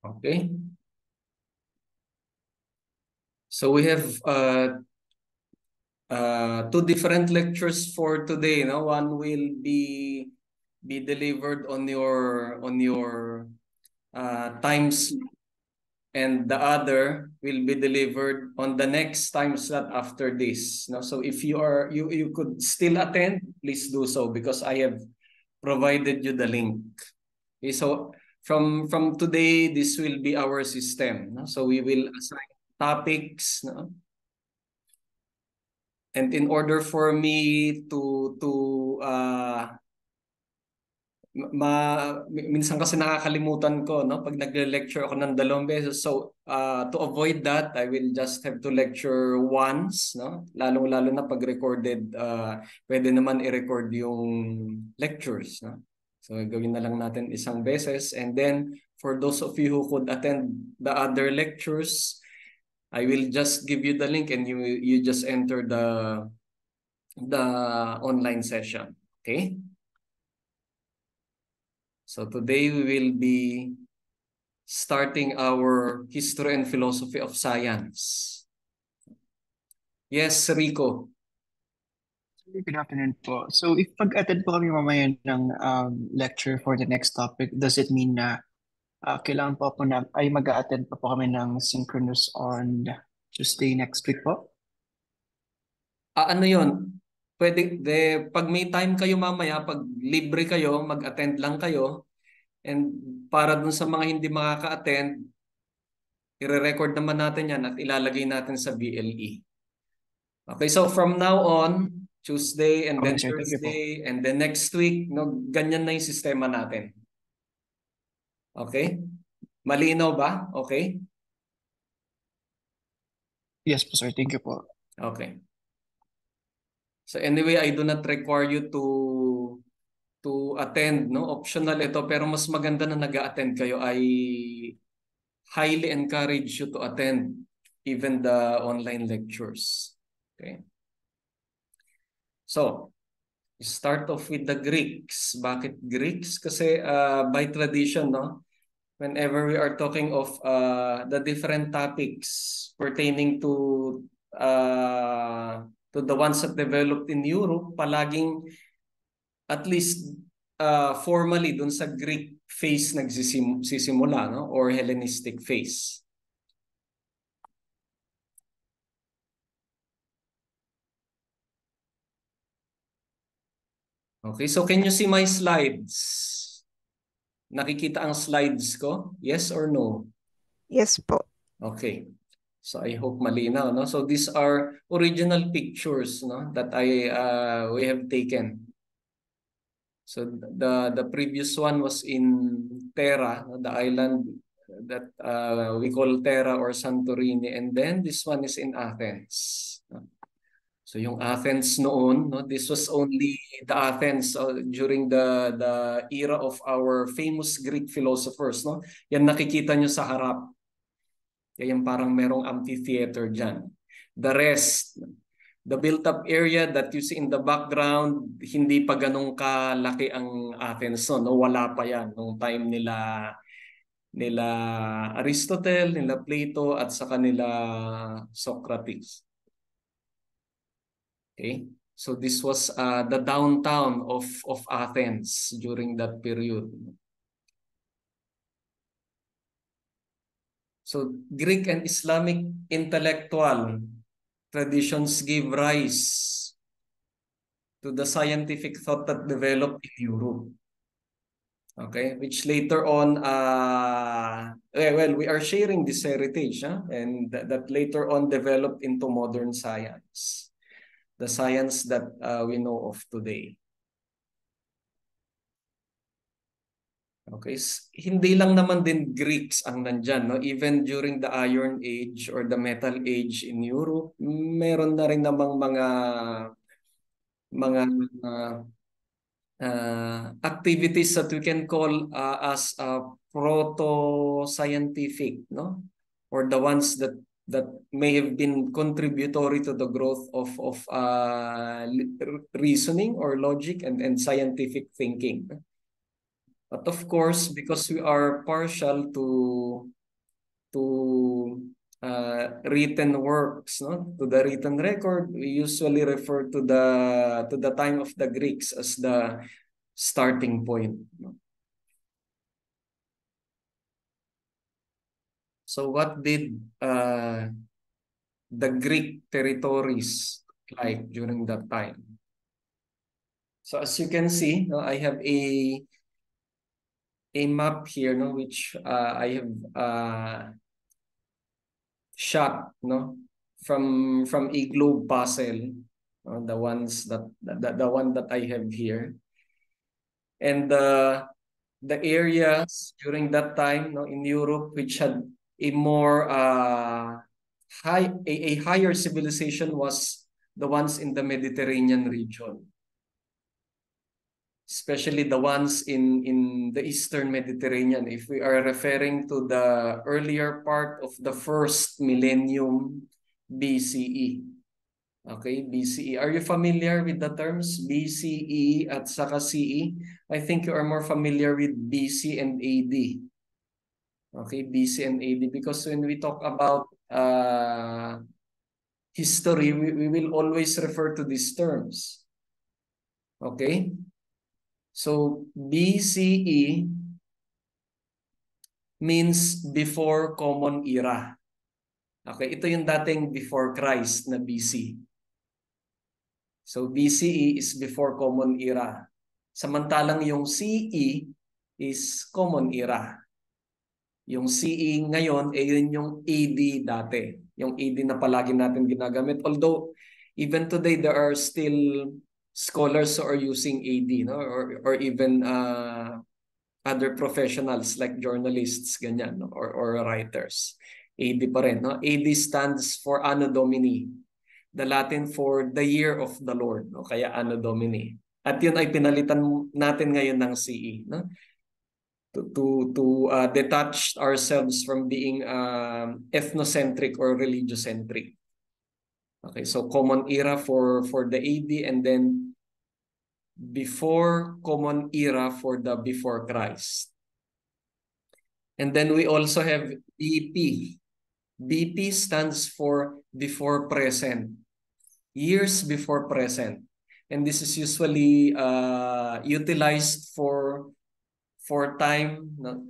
Okay. So we have two different lectures for today. No, one will be delivered on your time slot, and the other will be delivered on the next time slot after this. No, so if you could still attend, please do so because I have provided you the link. Okay, so from today, this will be our system. No? So we will assign topics. No? And in order for me minsan kasi nakakalimutan ko no pag nagle-lecture ako ng 2 beses. So to avoid that, I will just have to lecture once, no? Lalong-lalo na pag recorded, pwede naman i-record yung lectures, no? So gawin na lang natin 1 beses, and then for those of you who could attend the other lectures, I will just give you the link and you just enter the online session. Okay? So today we will be starting our history and philosophy of science. Yes, Rico. Good afternoon po. So if pag-attend po kami mamaya ng lecture for the next topic, does it mean na kailangan po na ay mag-attend pa po kami ng synchronous on Tuesday next week po? Ano yun? Pag may time kayo mamaya, pag libre kayo, mag-attend lang kayo. And para dun sa mga hindi makaka-attend, i-record naman natin yan at ilalagay natin sa BLE. Okay, so from now on, Tuesday and then Okay, sir. Thank you po. Thursday and then next week, no, ganyan na yung sistema natin. Okay? Malinaw ba? Okay? Yes po, sir. Thank you po. Okay. So anyway, I do not require you to attend, no? Optional ito, pero mas maganda na nag-a-attend kayo. I highly encourage you to attend even the online lectures. Okay? So, start off with the Greeks. Bakit Greeks? Kasi by tradition, no? Whenever we are talking of the different topics pertaining to the ones that developed in Europe, palaging at least formally dun sa Greek phase nagsisimula, no? Or Hellenistic phase. Okay, so can you see my slides? Nakikita ang slides ko? Yes or no? Yes po. Okay. So I hope malinaw, no? So these are original pictures, no, that we have taken. So the previous one was in Terra, the island that we call Terra or Santorini, and then this one is in Athens. So yung Athens noon, no, this was only the Athens during the era of our famous Greek philosophers, no? Yan nakikita nyo sa harap. Yan parang merong amphitheater dyan. The rest, the built-up area that you see in the background, hindi pa ganun kalaki ang Athens, no? Wala pa yan nung time nila Aristotle, nila Plato, at saka nila Socrates. Okay? So this was the downtown of Athens during that period. So Greek and Islamic intellectual traditions gave rise to the scientific thought that developed in Europe. Okay, which later on, well, we are sharing this heritage, and that later on developed into modern science, the science that we know of today. Okay, hindi lang naman din Greeks ang nandyan, no? Even during the Iron Age or the Metal Age in Europe, meron na rin namang mga activities that we can call as proto-scientific, no? Or the ones that may have been contributory to the growth of reasoning or logic and scientific thinking. But of course, because we are partial to written works, no, to the written record, we usually refer to the time of the Greeks as the starting point, no? So what did the Greek territories like during that time? So as you can see, no, I have a map here, no, which I have shot, no, from a globe puzzle, the ones that the one that I have here, and the areas during that time, no, in Europe, which had a more a higher civilization, was the ones in the Mediterranean region, especially the ones in the Eastern Mediterranean. If we are referring to the earlier part of the first millennium BCE. Okay, BCE. Are you familiar with the terms BCE at saka CE? I think you are more familiar with BC and AD. Okay, BC and AD, because when we talk about history, we will always refer to these terms. Okay? So BCE means before Common Era. Okay, ito yung dating before Christ na BC. So BCE is before Common Era. Samantalang yung CE is Common Era. Yung CE ngayon, yun yung AD dati. Yung AD na palagi natin ginagamit. Although, even today, there are still scholars who are using AD, no? Or even other professionals like journalists, ganyan, no? Or writers. AD pa rin, no? AD stands for Anno Domini, the Latin for the year of the Lord, no? Kaya Anno Domini. At yun ay pinalitan natin ngayon ng CE, no? To detach ourselves from being ethnocentric or religiocentric. Okay, so Common Era for the AD, and then before Common Era for the before Christ. And then we also have BP. BP stands for before present, years before present. And this is usually utilized for time, no,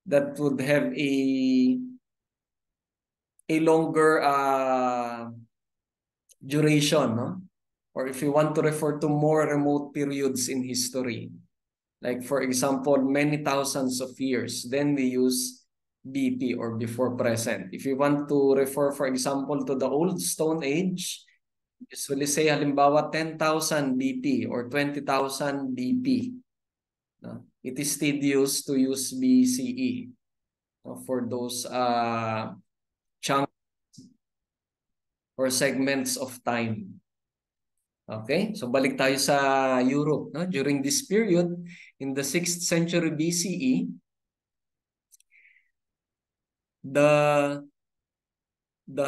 that would have a longer duration, no? Or if you want to refer to more remote periods in history, like for example, many thousands of years, then we use BP or before present. If you want to refer, for example, to the Old Stone Age, usually say halimbawa 10,000 BP or 20,000 BP. No? It is tedious to use BCE, no, for those chunks or segments of time. Okay, so balik tayo sa Europe. No? During this period, in the 6th century BCE, the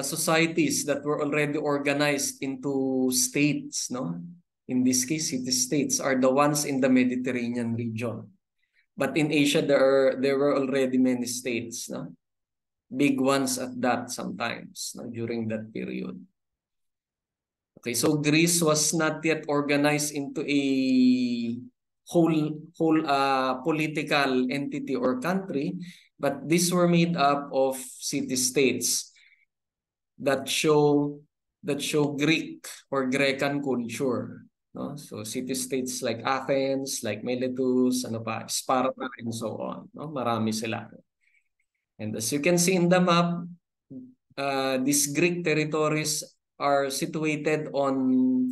societies that were already organized into states, no? In this case, city-states, are the ones in the Mediterranean region. But in Asia, there were already many states, no? Big ones at that sometimes, no? During that period. Okay, so Greece was not yet organized into a whole political entity or country, but these were made up of city-states that show Greek or Grecan culture, no? So city-states like Athens, like Miletus, ano pa, Sparta, and so on, no? Marami sila. And as you can see in the map, these Greek territories are situated on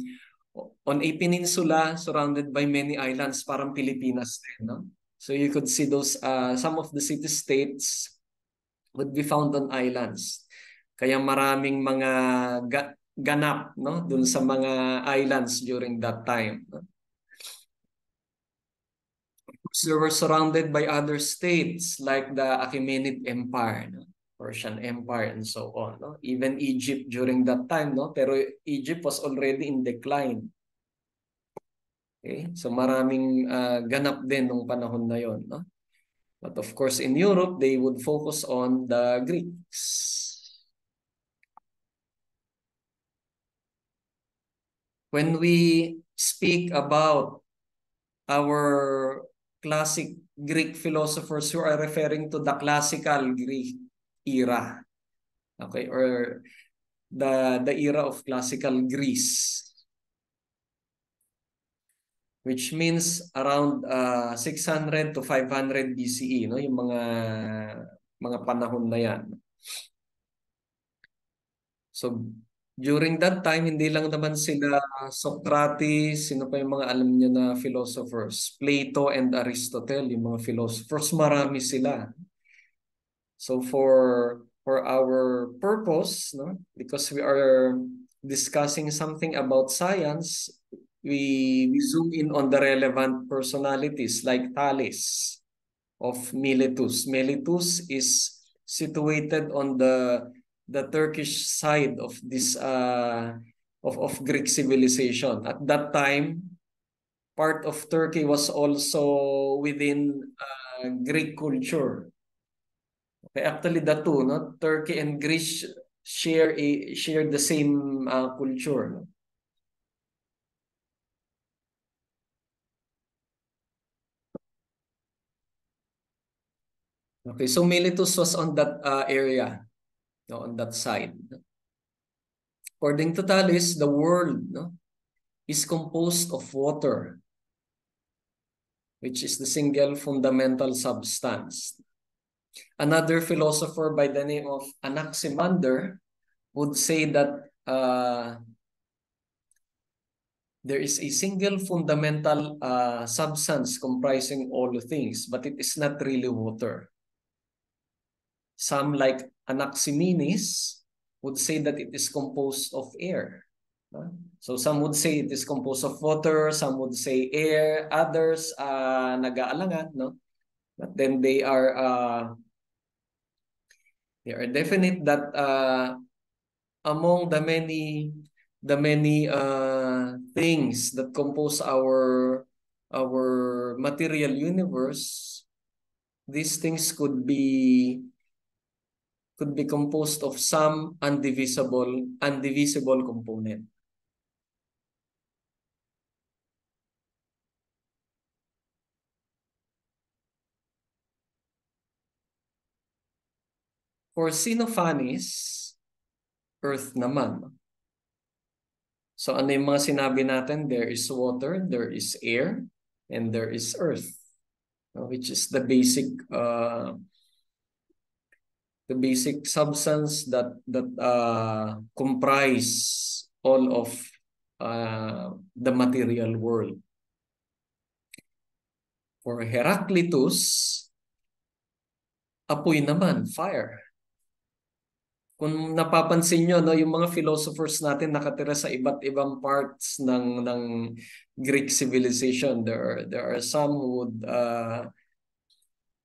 a peninsula surrounded by many islands, parang Pilipinas din, no? So you could see those some of the city-states would be found on islands. Kaya maraming mga ganap, no, dun sa mga islands during that time. They were surrounded by other states like the Achaemenid Empire, no? Persian Empire, and so on, no? Even Egypt during that time, no? Pero Egypt was already in decline. Okay? So maraming ganap din nung panahon na yon, no? But of course, in Europe, they would focus on the Greeks. When we speak about our classic Greek philosophers, who are referring to the classical Greek era, okay, or the era of classical Greece, which means around 600 to 500 BCE, no, yung mga panahon na yan. So during that time, hindi lang naman sila Socrates, sino pa yung mga alam niyo na philosophers, Plato and Aristotle, yung mga philosophers, marami sila. So for our purpose, no, because we are discussing something about science, we zoom in on the relevant personalities like Thales of Miletus. Miletus is situated on the Turkish side of this of Greek civilization. At that time, part of Turkey was also within Greek culture. Okay, actually the two, no? Turkey and Greece share the same culture. No? Okay, so Miletus was on that area, no, on that side. According to Thales, the world, no, is composed of water, which is the single fundamental substance. Another philosopher by the name of Anaximander would say that there is a single fundamental substance comprising all things, but it is not really water. Some, like Anaximenes, would say that it is composed of air. So some would say it is composed of water, some would say air, others nag-aalangan, no? But then they are definite that among the many things that compose our material universe, these things could be composed of some undivisible component. For Xenophanes, earth naman. So ano yung mga sinabi natin? There is water, there is air, and there is earth, which is the basic substance that comprise all of the material world. For Heraclitus, apoy naman, fire. Kung napapansin nyo, no, yung mga philosophers natin nakatira sa iba't ibang parts ng Greek civilization. There are some who would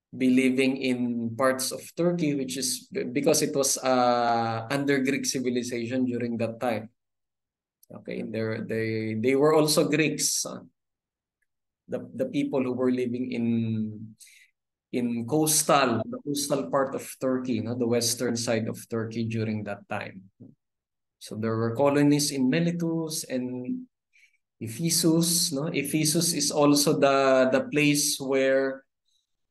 be living in parts of Turkey, which is because it was under Greek civilization during that time. Okay, they were also Greeks. The people who were living in the coastal part of Turkey, no, the western side of Turkey during that time. So there were colonies in Miletus and Ephesus. No, Ephesus is also the place where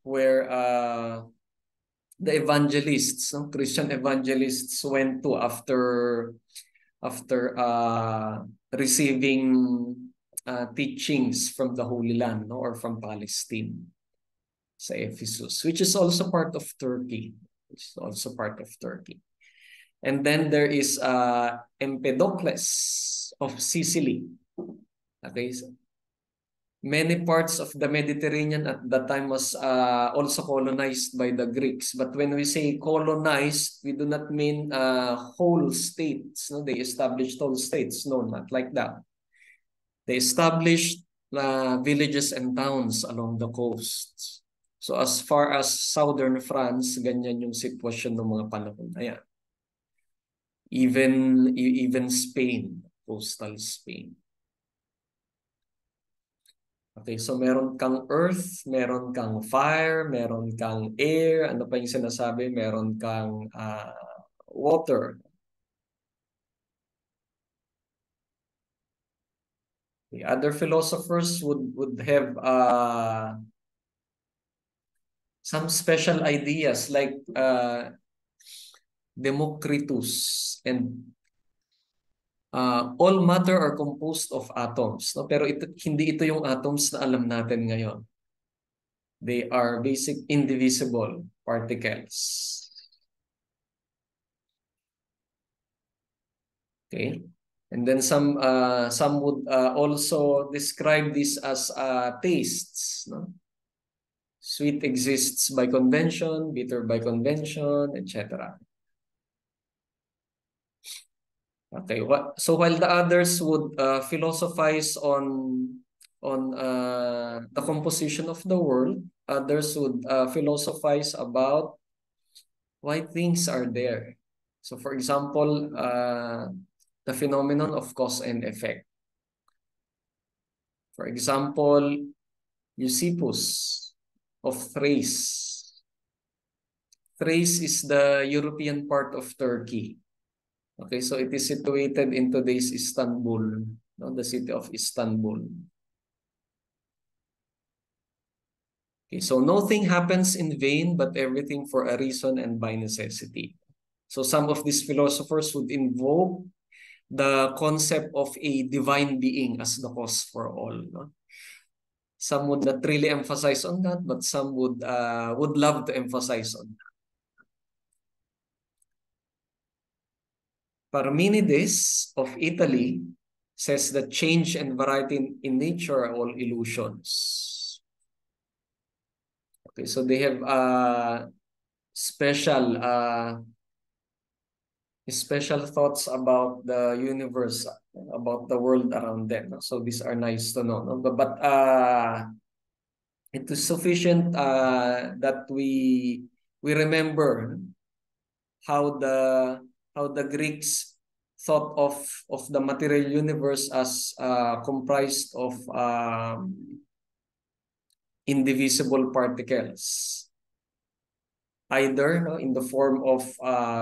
the evangelists, no, Christian evangelists went to after receiving teachings from the Holy Land, no, or from Palestine. Sa Ephesus, which is also part of Turkey. And then there is Empedocles of Sicily. Okay, so many parts of the Mediterranean at that time was also colonized by the Greeks. But when we say colonized, we do not mean whole states. No, they established whole states. No, not like that. They established villages and towns along the coasts. So as far as southern France, ganyan yung sitwasyon ng mga panahon na yan. Even Spain, coastal Spain. Okay, so meron kang earth, meron kang fire, meron kang air, ano pa yung sinasabi? Meron kang water. The other philosophers would have some special ideas like Democritus and all matter are composed of atoms, no? Pero hindi ito yung atoms na alam natin ngayon. They are basic indivisible particles. Okay? And then some would also describe this as tastes, no? Sweet exists by convention, bitter by convention, etc. Okay, so while the others would philosophize on the composition of the world, others would philosophize about why things are there. So for example, the phenomenon of cause and effect. For example, Eusebius of Thrace. Thrace is the European part of Turkey. Okay, so it is situated in today's Istanbul, no, the city of Istanbul. Okay, so nothing happens in vain, but everything for a reason and by necessity. So some of these philosophers would invoke the concept of a divine being as the cause for all. No? Some would not really emphasize on that, but some would love to emphasize on that. Parmenides of Italy says that change and variety in nature are all illusions. Okay, so they have special special thoughts about the universe, about the world around them. So these are nice to know. No? But it is sufficient that we remember how the Greeks thought of the material universe as comprised of indivisible particles, either no, in the form of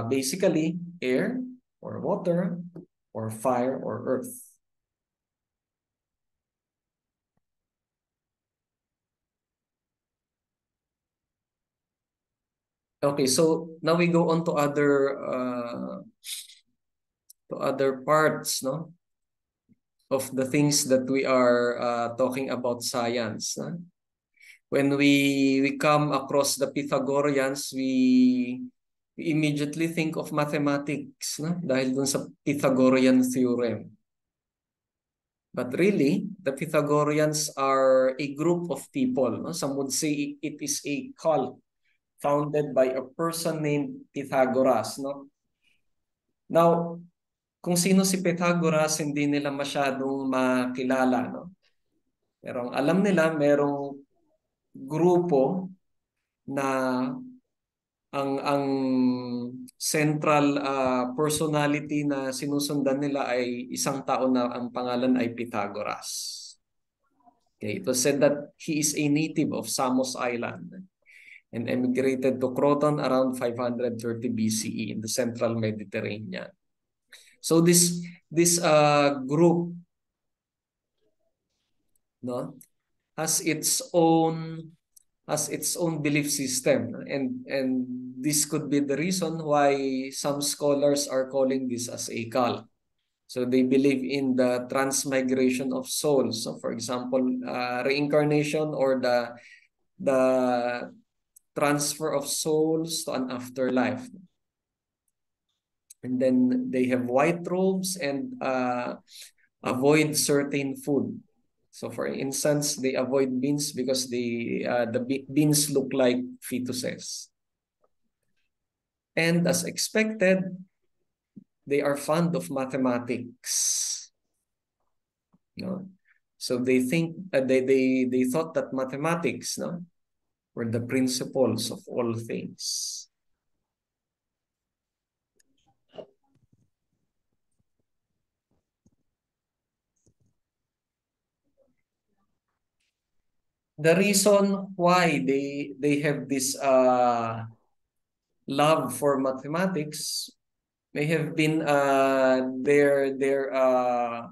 basically air or water or fire or earth. Okay, so now we go on to other parts, no, of the things that we are talking about science. No? When we come across the Pythagoreans, we immediately think of mathematics, no? Dahil dun sa Pythagorean theorem. But really, the Pythagoreans are a group of people. No? Some would say it is a cult founded by a person named Pythagoras. No? Now, kung sino si Pythagoras, hindi nila masyadong makilala. No? Pero ang alam nila, merong grupo na ang central personality na sinusundan nila ay isang tao na ang pangalan ay Pythagoras. Okay, it was said that he is a native of Samos Island and emigrated to Croton around 530 BCE in the central Mediterranean. So this group, no, has its own belief system, and this could be the reason why some scholars are calling this as a cult. So they believe in the transmigration of souls. So for example, reincarnation or the transfer of souls to an afterlife. And then they have white robes and avoid certain food. So for instance, they avoid beans because the beans look like fetuses. And as expected, they are fond of mathematics. No? So they think they thought that mathematics, no, were the principles of all things. the reason why they have this love for mathematics may have been their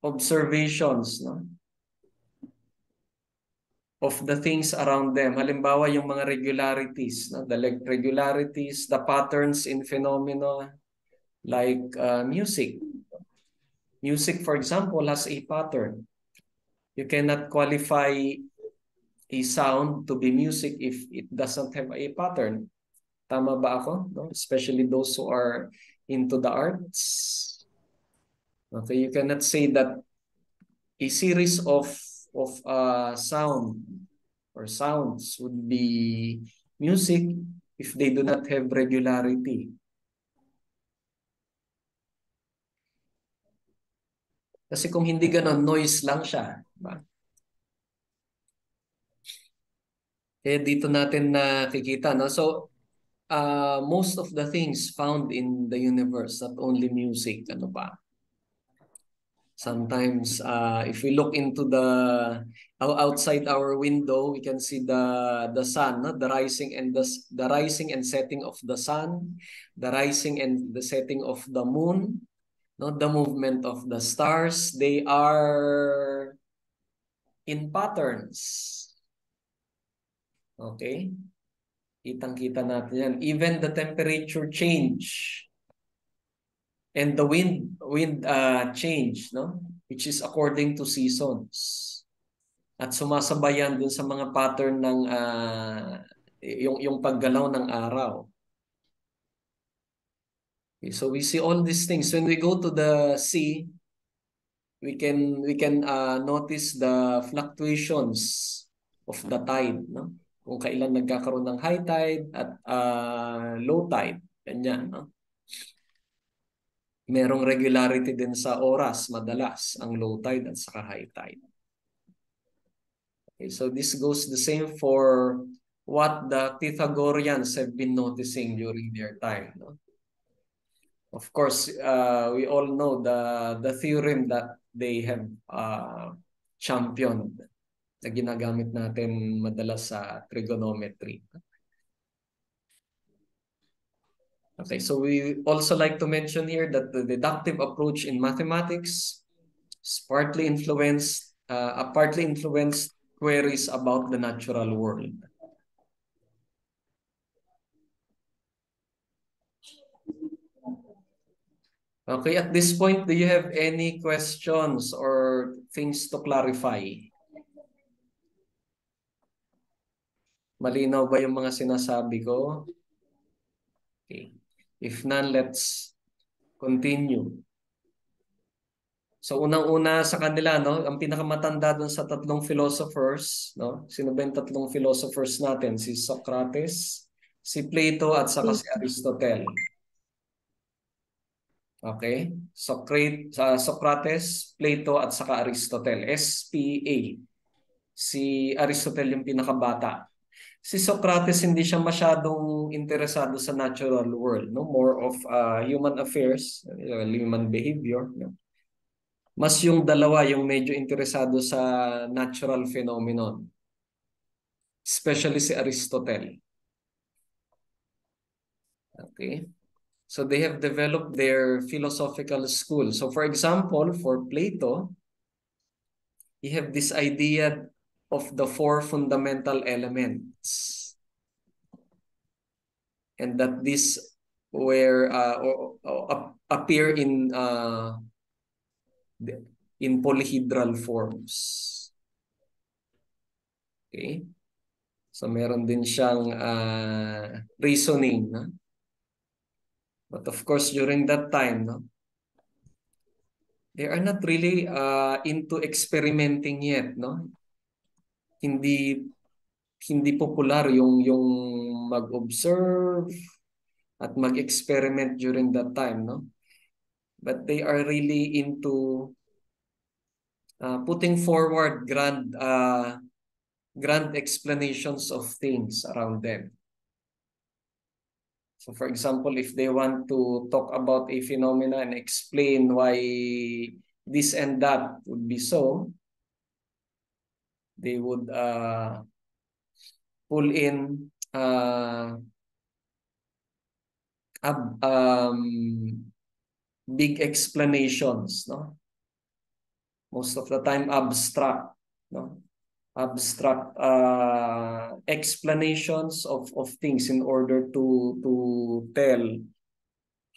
observations, no, of the things around them. Halimbawa, yung mga regularities, no, the regularities, the patterns in phenomena like music. Music, for example, has a pattern. You cannot qualify a sound to be music if it doesn't have a pattern. Tama ba ako? No? Especially those who are into the arts. Okay, you cannot say that a series of sound or sounds would be music if they do not have regularity. Kasi kung hindi ganon, noise lang siya. Diba? Eh, dito natin nakikita, no? So, most of the things found in the universe, not only music, ano pa? Sometimes, if we look into outside our window, we can see the sun, no? The rising and the rising and setting of the sun, the rising and the setting of the moon, no? The movement of the stars. They are in patterns. Okay? Kitang-kita natin yan. Even the temperature change and the wind change, no? Which is according to seasons. At sumasabayan dun sa mga pattern ng yung paggalaw ng araw. Okay, so we see all these things. When we go to the sea, we can notice the fluctuations of the tide, no? Kung kailan nagkakaroon ng high tide at low tide, ganyan, no? Merong regularity din sa oras, madalas ang low tide at saka high tide. Okay, so this goes the same for what the Pythagoreans have been noticing during their time, no? Of course, we all know the theorem that they have championed na ginagamit natin madalas sa trigonometry. Okay, so we also like to mention here that the deductive approach in mathematics is partly influenced queries about the natural world. Okay, at this point, do you have any questions or things to clarify? Malinaw ba yung mga sinasabi ko? Okay. If none, let's continue. So unang-una sa kanila, no, ang pinakamatanda doon sa tatlong philosophers, no? Sino ba yung tatlong philosophers natin? Si Socrates, si Plato at saka si Aristotle. Okay? Socrates, Plato at saka Aristotle. SPA. Si Aristotle yung pinakabata. Si Socrates hindi siya masyadong interesado sa natural world, no? More of human affairs, human behavior, no? Mas yung dalawa yung medyo interesado sa natural phenomenon. Especially si Aristotle. Okay? So they have developed their philosophical school. So for example, for Plato, you have this idea of the four fundamental elements. And that this were appear in polyhedral forms. Okay? So meron din siyang reasoning, no? But of course, during that time, no, they are not really into experimenting yet, no? Hindi popular yung mag-observe at mag-experiment during that time, no? But they are really into putting forward grand explanations of things around them. So for example, if they want to talk about a phenomena and explain why this and that would be so, They would pull in big explanations, no? Most of the time abstract, no? Abstract explanations of things in order to tell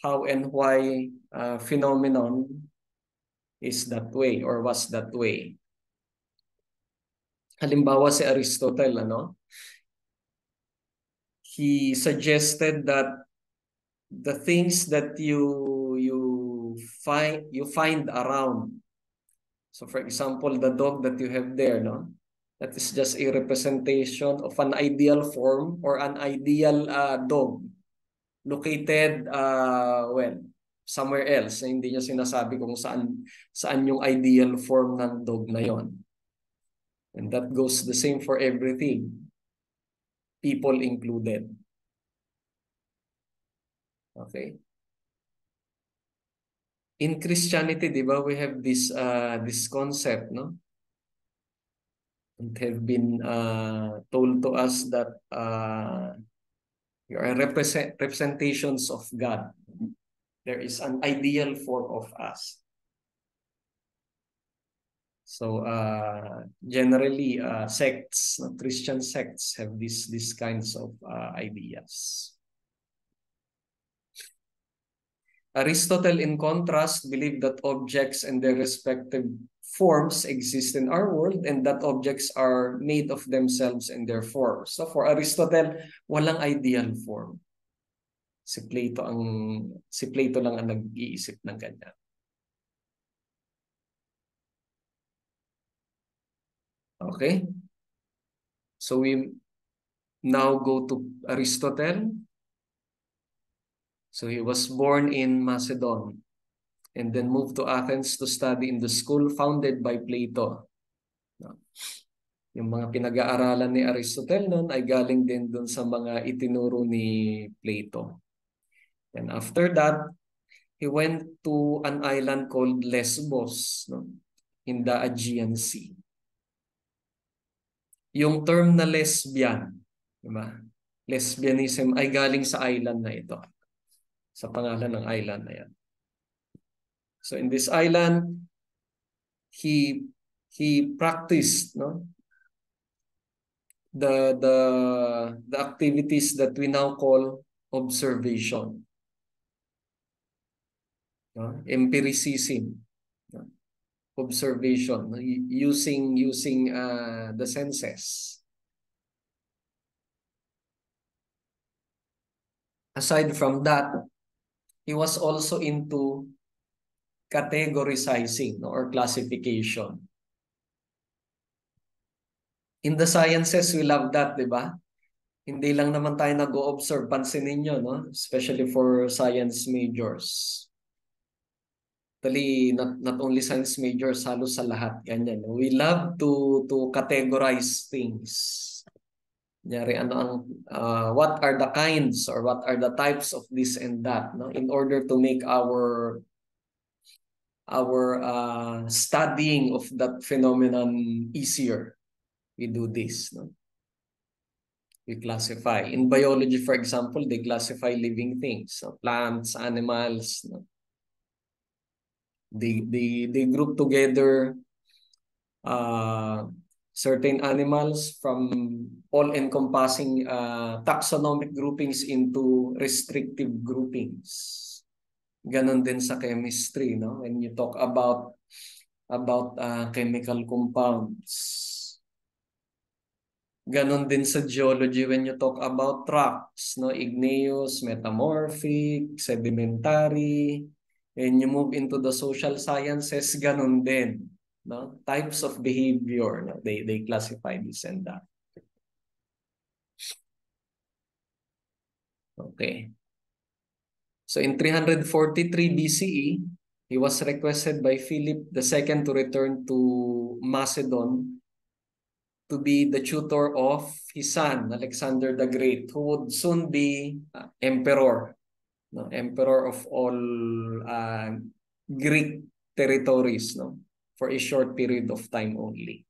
how and why phenomenon is that way or was that way. Halimbawa si Aristotle, ano? He suggested that the things that you find around. So for example, the dog that you have there, no? That is just a representation of an ideal form or an ideal dog located well, somewhere else. Hindi niya sinasabi kung saan yung ideal form ng dog na yon. And that goes the same for everything, people included. Okay. In Christianity, di ba, we have this concept, no? It have been told to us that you are representations of God. There is an ideal form of us. So generally, sects, Christian sects have these kinds of ideas. Aristotle, in contrast, believed that objects and their respective forms exist in our world and that objects are made of themselves and their forms. So for Aristotle, walang ideal form. Si Plato lang ang nag-iisip ng ganyan. Okay? So we now go to Aristotle. So he was born in Macedon and then moved to Athens to study in the school founded by Plato. Yung mga pinag-aaralan ni Aristotle noon ay galing din dun sa mga itinuro ni Plato. And after that, he went to an island called Lesbos, no? In the Aegean Sea. Yung term na lesbian, diba? Lesbianism ay galing sa island na ito. Sa pangalan ng island na yan. So in this island, he practiced, no, the activities that we now call observation, no? Empiricism, no? Observation, no? using the senses. Aside from that, he was also into categorizing, no, or classification. In the sciences, we love that, di ba? Hindi lang naman tayo nag-o-observe. Pansinin nyo, no? Especially for science majors. Actually, not only science majors, halos sa lahat. Ganyan. No? We love to categorize things. Kunyari, what are the kinds or what are the types of this and that, no? In order to make our studying of that phenomenon easier. We do this, no? We classify. In biology, for example, they classify living things, so plants, animals, no? They group together certain animals from all-encompassing taxonomic groupings into restrictive groupings. Ganon din sa chemistry, no? When you talk about chemical compounds. Ganon din sa geology when you talk about rocks, no? Igneous, metamorphic, sedimentary. When you move into the social sciences, ganon din, no? Types of behavior, no? They classify this and that. Okay. So in 343 BCE, he was requested by Philip II to return to Macedon to be the tutor of his son, Alexander the Great, who would soon be emperor, no? Emperor of all Greek territories, no? For a short period of time only.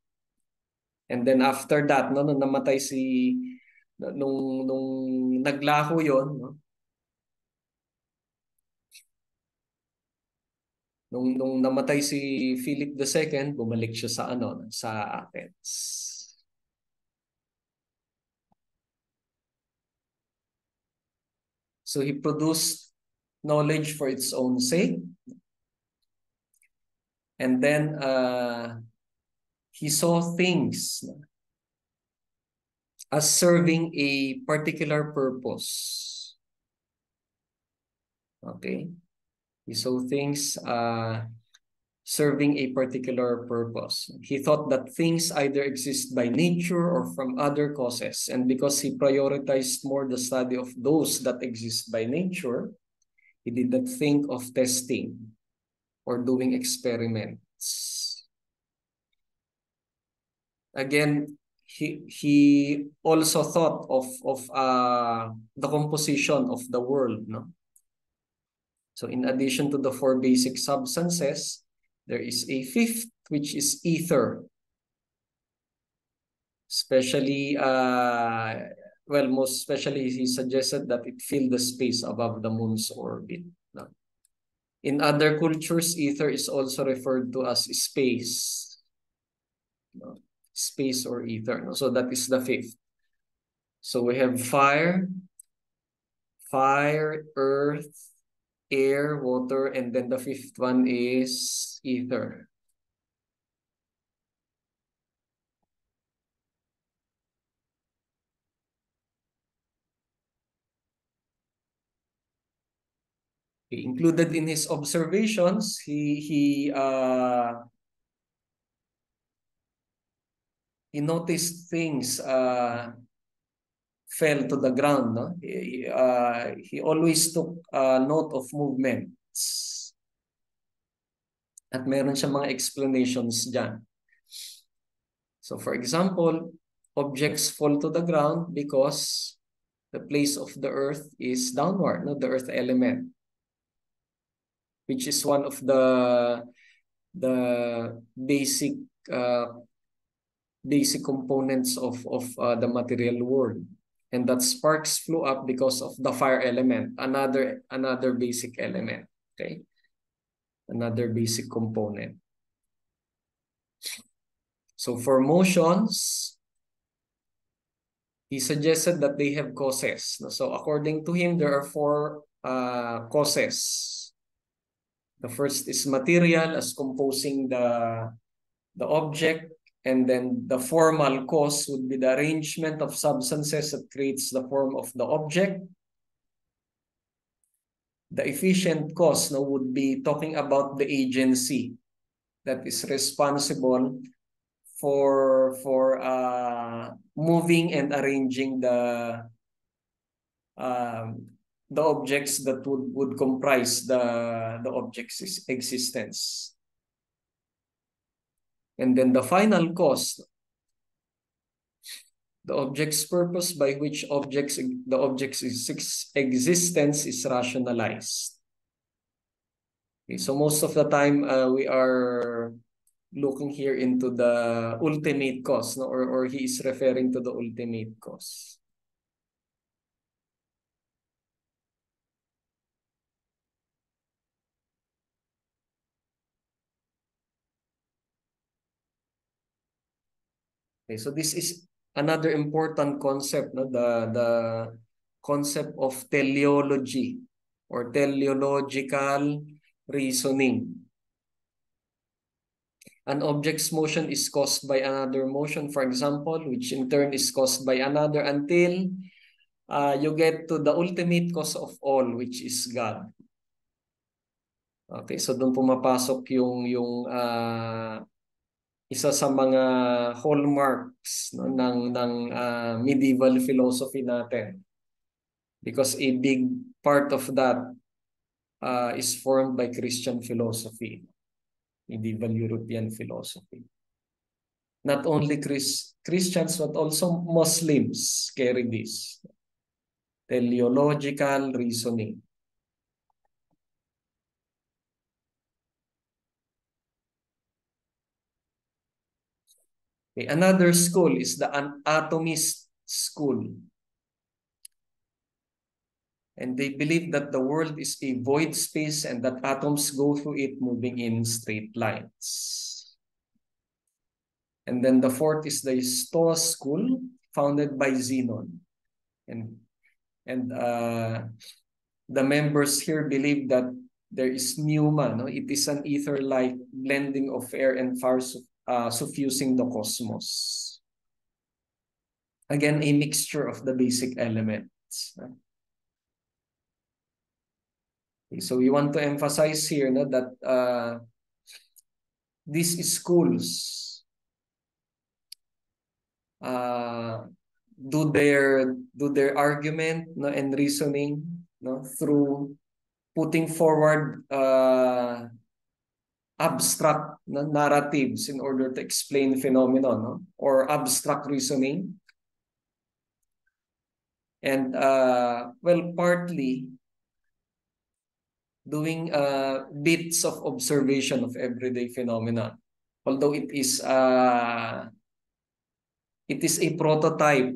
And then after that, no, nung namatay nung naglaho yon, no? Nung namatay si Philip II, bumalik siya sa Athens. So he produced knowledge for its own sake. And then he saw things as serving a particular purpose. Okay? He saw things serving a particular purpose. He thought that things either exist by nature or from other causes. And because he prioritized more the study of those that exist by nature, he did not think of testing or doing experiments. Again, he also thought of the composition of the world, no? So in addition to the four basic substances, there is a fifth, which is ether. Especially, well, most especially, he suggested that it filled the space above the moon's orbit. No? In other cultures, ether is also referred to as space. No? Space or ether. No? So that is the fifth. So we have fire, earth, air, water, and then the fifth one is ether. Included in his observations, he noticed things fell to the ground. No? He always took note of movements. At meron siya mga explanations dyan. So for example, objects fall to the ground because the place of the earth is downward, no? The earth element, which is one of the basic basic components of the material world. And that sparks flew up because of the fire element, another basic element, okay? Another basic component. So for motions, he suggested that they have causes. So according to him, there are four causes. The first is material as composing the object, and then the formal cause would be the arrangement of substances that creates the form of the object. The efficient cause would be talking about the agency that is responsible for moving and arranging the objects that would comprise the object's existence. And then the final cause, the object's purpose by which the object's existence is rationalized. Okay, so most of the time we are looking here into the ultimate cause, no? Or he is referring to the ultimate cause. Okay, so this is another important concept, no? The concept of teleology or teleological reasoning. An object's motion is caused by another motion, for example, which in turn is caused by another until you get to the ultimate cause of all, which is God. Okay, so doon pumapasok yung isa sa mga hallmarks, no, ng medieval philosophy natin. Because a big part of that is formed by Christian philosophy, medieval European philosophy. Not only Christians, but also Muslims carry this teleological reasoning. Okay, another school is the atomist school. And they believe that the world is a void space and that atoms go through it moving in straight lines. And then the fourth is the Stoa school, founded by Zenon. And the members here believe that there is pneuma, no? It is an ether-like blending of air and fire suffusing the cosmos. Again, a mixture of the basic elements. Okay, so we want to emphasize here, no, that these schools do their argument, no, and reasoning, no, through putting forward abstract, no, narratives in order to explain phenomenon, no, or abstract reasoning. And well, partly doing bits of observation of everyday phenomena, although it is a prototype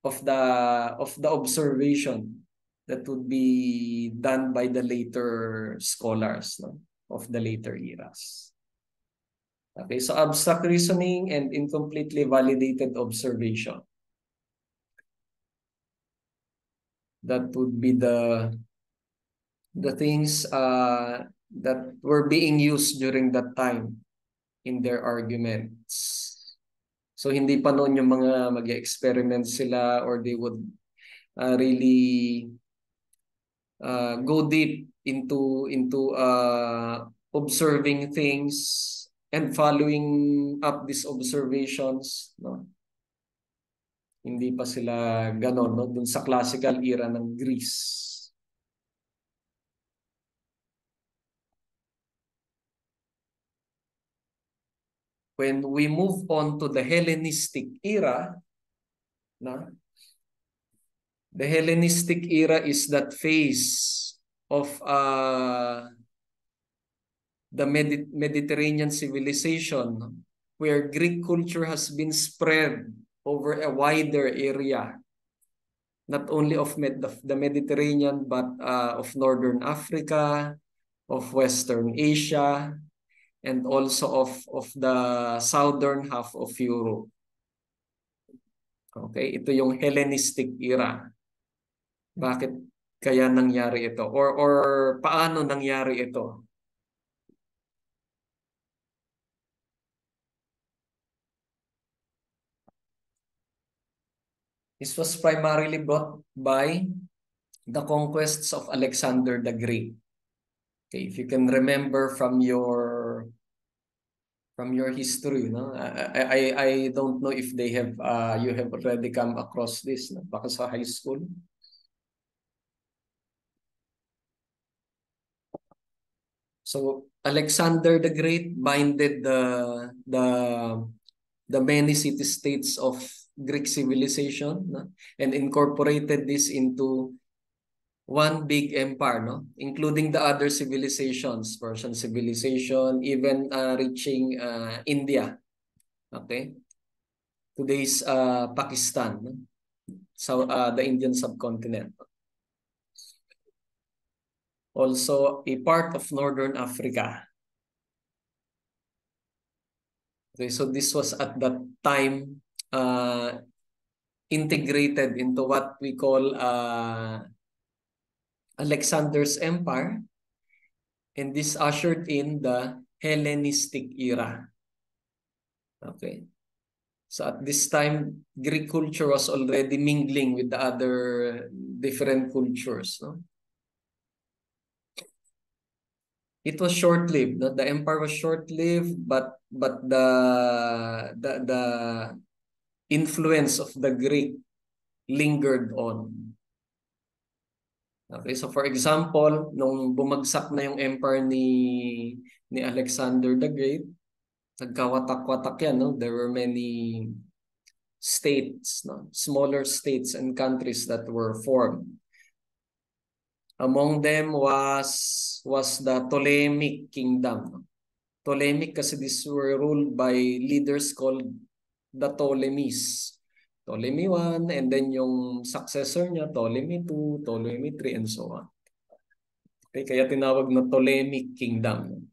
of the observation that would be done by the later scholars, no, of the later eras. Okay, so abstract reasoning and incompletely validated observation. That would be the things that were being used during that time in their arguments. So hindi pa noon yung mga mag-experiment sila, or they would really go deep into observing things and following up these observations, no? Hindi pa sila ganon, no, dun sa classical era ng Greece. When we move on to the Hellenistic era, no? The Hellenistic era is that phase of the Mediterranean civilization, where Greek culture has been spread over a wider area, not only of the Mediterranean, but of Northern Africa, of Western Asia, and also of the southern half of Europe. Okay, ito yung Hellenistic era. Bakit kaya nangyari ito? Or paano nangyari ito? This was primarily brought by the conquests of Alexander the Great. Okay, if you can remember from your history, no? I don't know if they have you have already come across this, no? Baka sa high school. So Alexander the Great binded the many city-states of Greek civilization, no? And incorporated this into one big empire, no? Including the other civilizations, Persian civilization, even reaching India. Okay, today's Pakistan, no? So the Indian subcontinent. Also a part of Northern Africa. Okay, so this was at that time integrated into what we call Alexander's Empire, and this ushered in the Hellenistic era. Okay, so at this time, Greek culture was already mingling with the other different cultures, no? It was short-lived. No? The empire was short-lived, but the influence of the Greek lingered on. Okay, so for example, nung bumagsak na yung empire ni Alexander the Great, nagkawatak-watak yan, no? There were many states, no? Smaller states and countries that were formed. Among them was the Ptolemaic kingdom. Ptolemaic kasi these were ruled by leaders called the Ptolemies. Ptolemy I, and then yung successor niya, Ptolemy II, Ptolemy III, and so on. Okay, kaya tinawag na Ptolemaic Kingdom.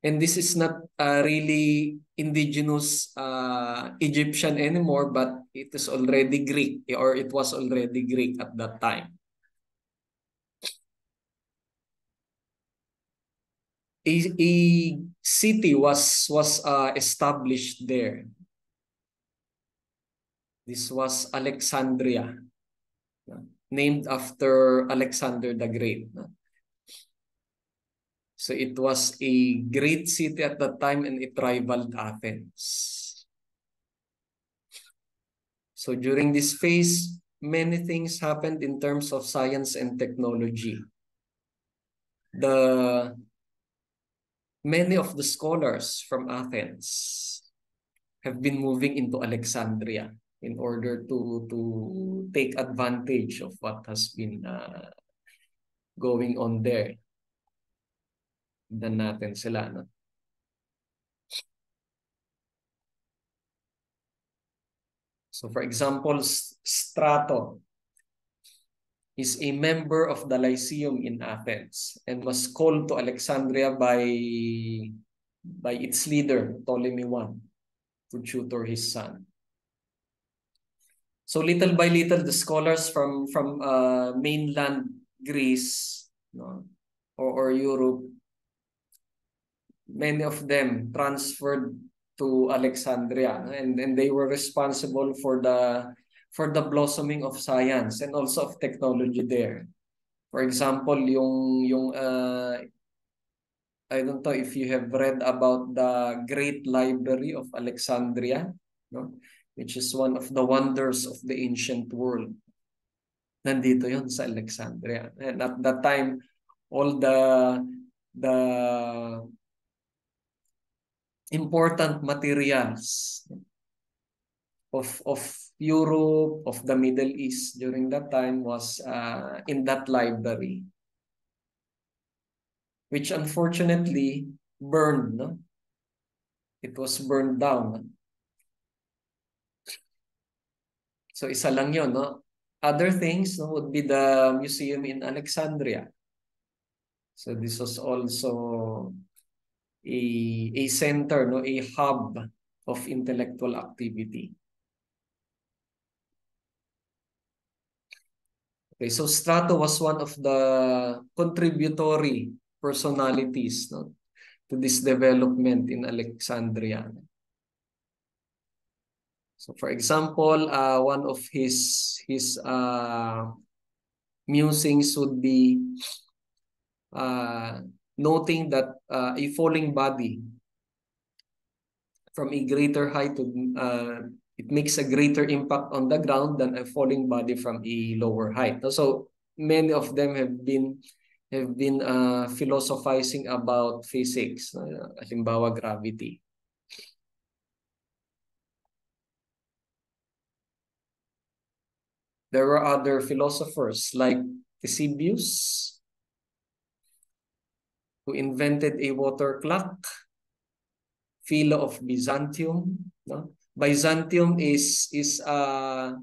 And this is not really indigenous Egyptian anymore, but it is already Greek, or it was already Greek at that time. A city was established there. This was Alexandria, named after Alexander the Great. So it was a great city at that time, and it rivaled Athens. So during this phase, many things happened in terms of science and technology. Many of the scholars from Athens have been moving into Alexandria in order to take advantage of what has been going on there. Dan natin sila, no? So for example, Strato is a member of the Lyceum in Athens and was called to Alexandria by its leader, Ptolemy I, to tutor his son. So little by little, the scholars from mainland Greece, no, or Europe, many of them transferred to Alexandria, and they were responsible for the blossoming of science and also of technology there. For example, yung I don't know if you have read about the Great Library of Alexandria, no? Which is one of the wonders of the ancient world. Nandito yon sa Alexandria. And at that time, all the important materials of Europe, of the Middle East during that time was in that library, which unfortunately burned. No? It was burned down. So isa lang yun. No? Other things, no, would be the museum in Alexandria. So this was also a center, no, a hub of intellectual activity. Okay, so Strato was one of the contributory personalities, no, to this development in Alexandria. So for example, one of his musings would be noting that a falling body from a greater height it makes a greater impact on the ground than a falling body from a lower height. So many of them have been philosophizing about physics, halimbawa gravity. There were other philosophers like Eusebius, who invented a water clock. Philo of Byzantium, no? Byzantium is the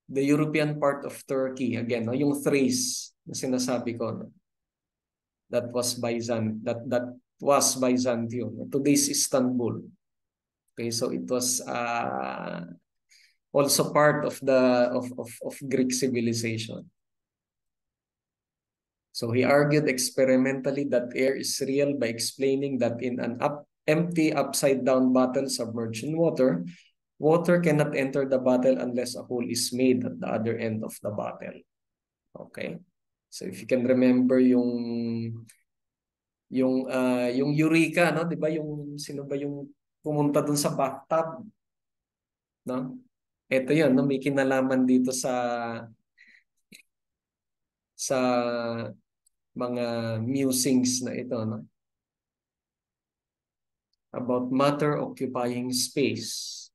European part of Turkey again, no? Yung Thrace na sinasabi ko, no? That was Byzantium. Today's Istanbul. Okay, so it was also part of Greek civilization. So he argued experimentally that air is real by explaining that in an empty upside-down bottle submerged in water, water cannot enter the bottle unless a hole is made at the other end of the bottle. Okay? So if you can remember yung Eureka, no? 'Di ba yung sino ba yung pumunta dun sa bathtub, no? Ito 'yun, no? May kinalaman dito sa mga musings na ito, no? About matter occupying space.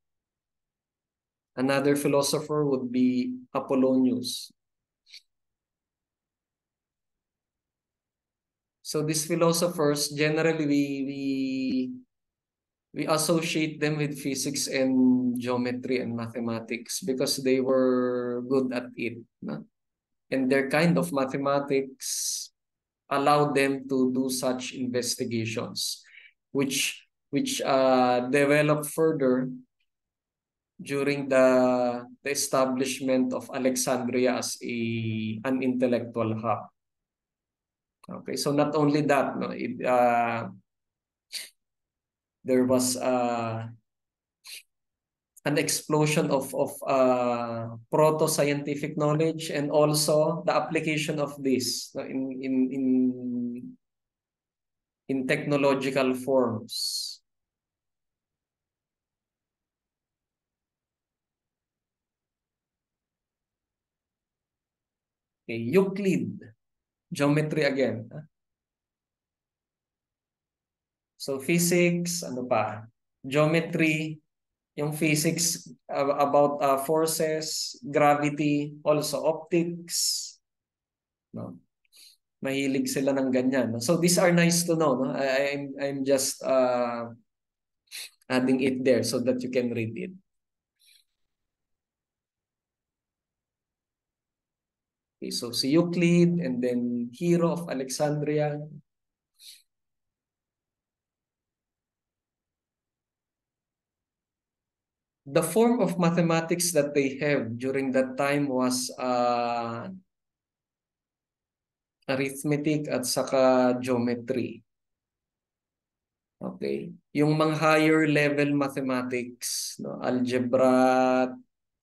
Another philosopher would be Apollonius. So these philosophers, generally we associate them with physics and geometry and mathematics because they were good at it. No? And their kind of mathematics allowed them to do such investigations, which developed further during the establishment of Alexandria as an intellectual hub. Okay, so not only that, no, there was an explosion of proto-scientific knowledge and also the application of this no, in technological forms. Okay, Euclid, geometry again. So physics, ano pa? Geometry, yung physics about forces, gravity, also optics. No? Mahilig sila ng ganyan. No? So these are nice to know. No? I'm just adding it there so that you can read it. Okay, so si Euclid and then Hero of Alexandria. The form of mathematics that they have during that time was arithmetic at saka geometry. Okay. Yung mga higher level mathematics, no, algebra,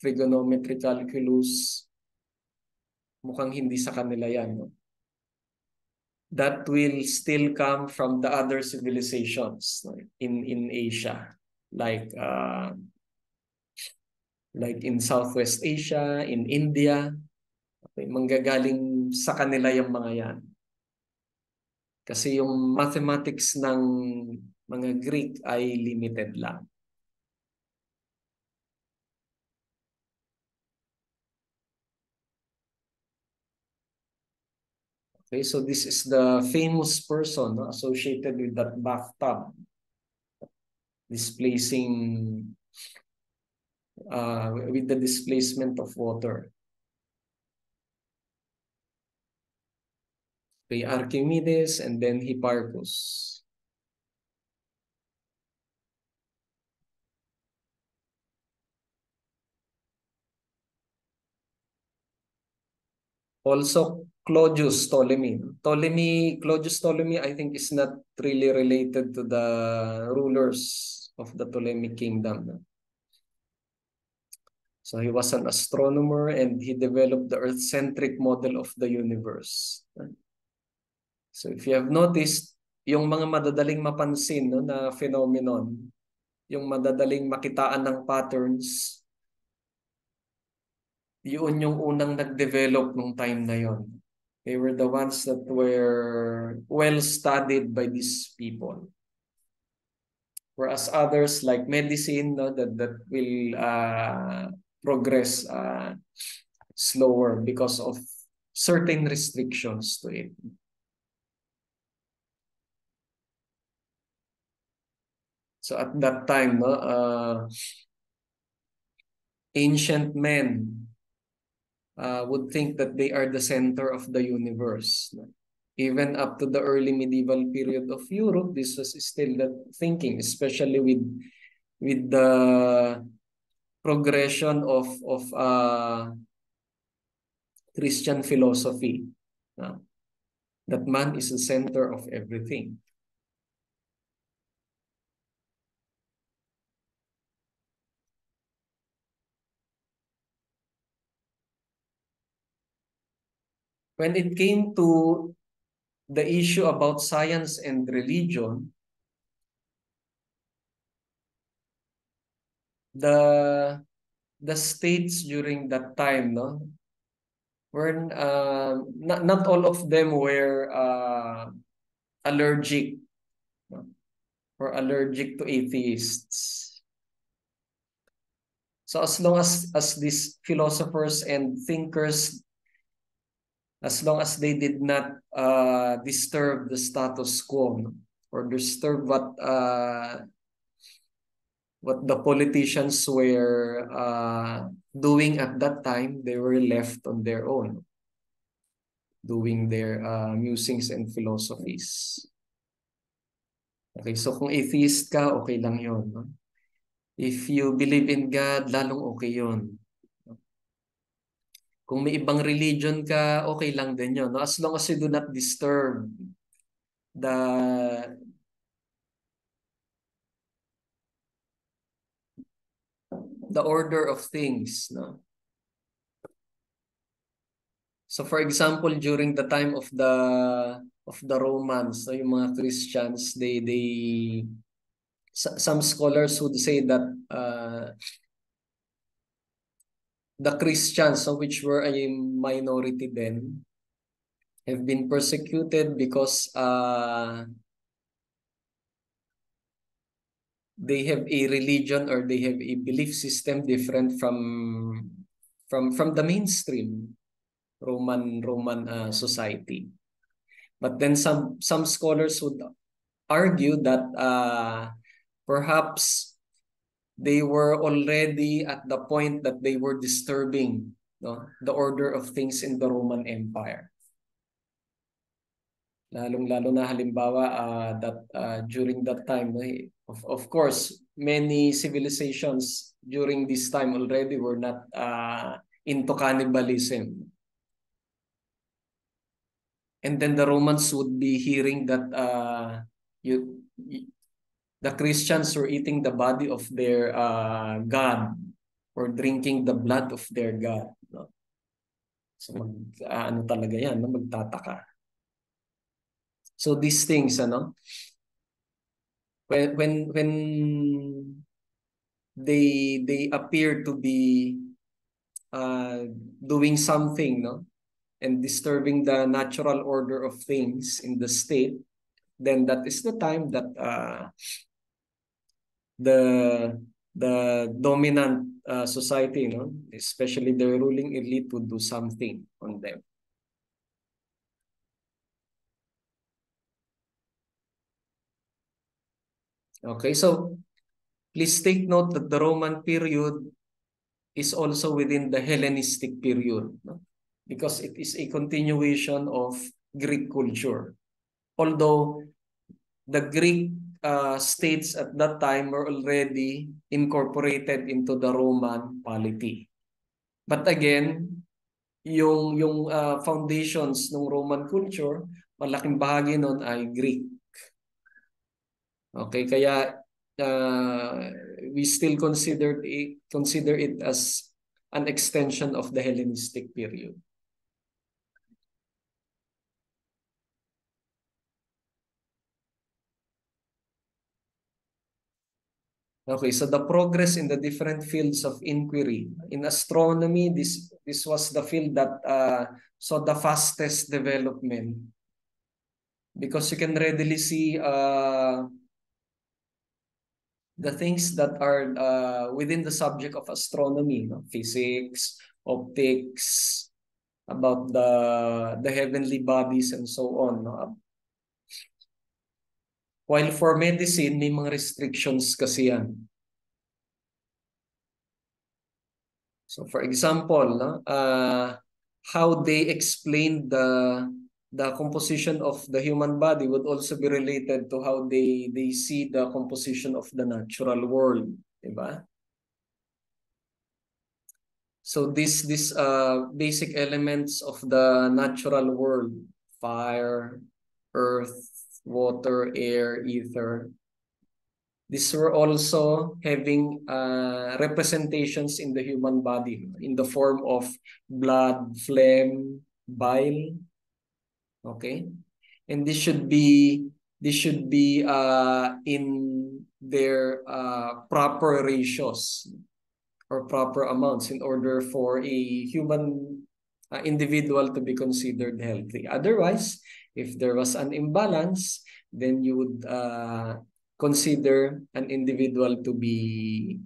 trigonometry calculus, mukhang hindi sa kanila yan. No? That will still come from the other civilizations no, in Asia, like in Southwest Asia, in India. Okay, manggagaling sa kanila yung mga yan. Kasi yung mathematics ng mga Greek ay limited lang. Okay, so this is the famous person no, associated with that bathtub displacing with the displacement of water. Okay, Archimedes and then Hipparchus. Also, Claudius Ptolemy. Claudius Ptolemy, I think, is not really related to the rulers of the Ptolemaic kingdom. So he was an astronomer and he developed the Earth-centric model of the universe. So if you have noticed, yung mga madadaling mapansin no, na phenomenon, yung madadaling makitaan ng patterns, yun yung unang nag-develop nung time na yon. They were the ones that were well studied by these people. Whereas others like medicine, no, that will progress slower because of certain restrictions to it. So at that time, no, ancient men would think that they are the center of the universe. No? Even up to the early medieval period of Europe, this was still the thinking, especially with the progression of Christian philosophy. That man is the center of everything. When it came to the issue about science and religion, the states during that time, no, were not all of them were allergic, no, or allergic to atheists. So as long as these philosophers and thinkers as long as they did not disturb the status quo, no? Or disturb what the politicians were doing at that time. They were left on their own, doing their musings and philosophies. Okay, so kung atheist ka, okay lang yun. No? If you believe in God, lalong okay yun. Kung may ibang religion ka, okay lang din yun. No? As long as you do not disturb the order of things. No? So for example, during the time of the Romans, no, yung mga Christians, some scholars would say that the Christians, so which were a minority then, have been persecuted because they have a religion or they have a belief system different from the mainstream Roman society. But then some scholars would argue that perhaps they were already at the point that they were disturbing, no, the order of things in the Roman Empire. Lalong-lalo na halimbawa that during that time, of course, many civilizations during this time already were not into cannibalism. And then the Romans would be hearing that the Christians were eating the body of their God or drinking the blood of their God. No? So ano talaga yan, no? Magtataka. So these things, when they appear to be doing something, no, and disturbing the natural order of things in the state, then that is the time that the dominant society, especially the ruling elite, would do something on them. Okay, so please take note that the Roman period is also within the Hellenistic period, no? Because it is a continuation of Greek culture. Although the Greek states at that time were already incorporated into the Roman polity. But again, yung foundations ng Roman culture, malaking bahagi nun ay Greek. Okay, kaya we still consider it as an extension of the Hellenistic period. Okay, so the progress in the different fields of inquiry. In astronomy, this was the field that saw the fastest development, because you can readily see the things that are within the subject of astronomy, physics, optics, about the heavenly bodies and so on. While for medicine, may mga restrictions kasi yan. So for example, how they explain the composition of the human body would also be related to how they see the composition of the natural world, diba? So these basic elements of the natural world, fire, earth, water, air, ether, these were also having representations in the human body in the form of blood, phlegm, bile. Okay, and this should be in their proper ratios or proper amounts in order for a human individual to be considered healthy. Otherwise, if there was an imbalance, then you would consider an individual to be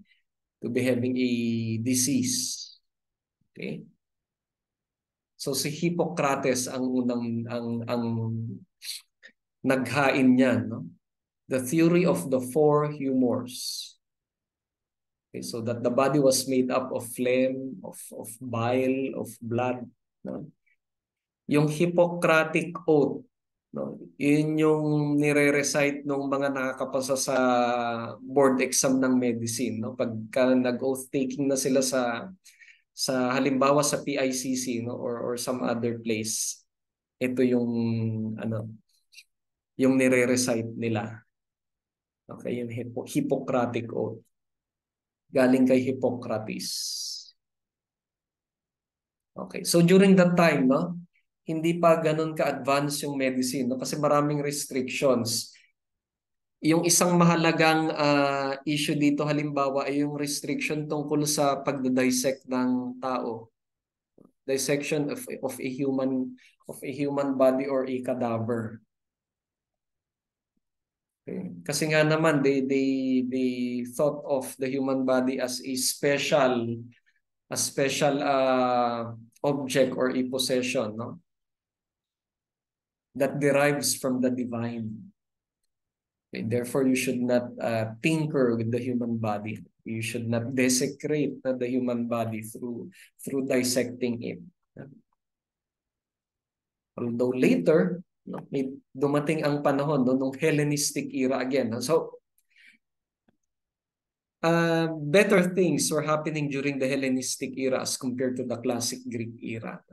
having a disease. Okay. So si Hippocrates ang unang ang naghain niyan, no? The theory of the four humors. Okay, so that the body was made up of phlegm, of bile, of blood, no? Yung Hippocratic Oath, no? Yun yung nire-recite ng mga nakakapasa sa board exam ng medicine, no? Pagka nag-oath taking na sila sa halimbawa sa PICC, no, or some other place, ito yung ano, yung nire-recite nila. Okay, yung Hippocratic Oath. Galing kay Hippocrates. Okay, so during that time, no, hindi pa ganun ka-advance yung medicine, no, kasi maraming restrictions. Yung isang mahalagang issue dito halimbawa ay yung restriction tungkol sa pagdadissect ng tao. Dissection of a human body or a cadaver. Okay. Kasi nga naman they thought of the human body as a special object or a possession, no, that derives from the divine. Okay. Therefore, you should not tinker with the human body. You should not desecrate the human body through dissecting it. Although later, no, may dumating ang panahon no, nung Hellenistic era again. No? So, better things were happening during the Hellenistic era as compared to the classic Greek era.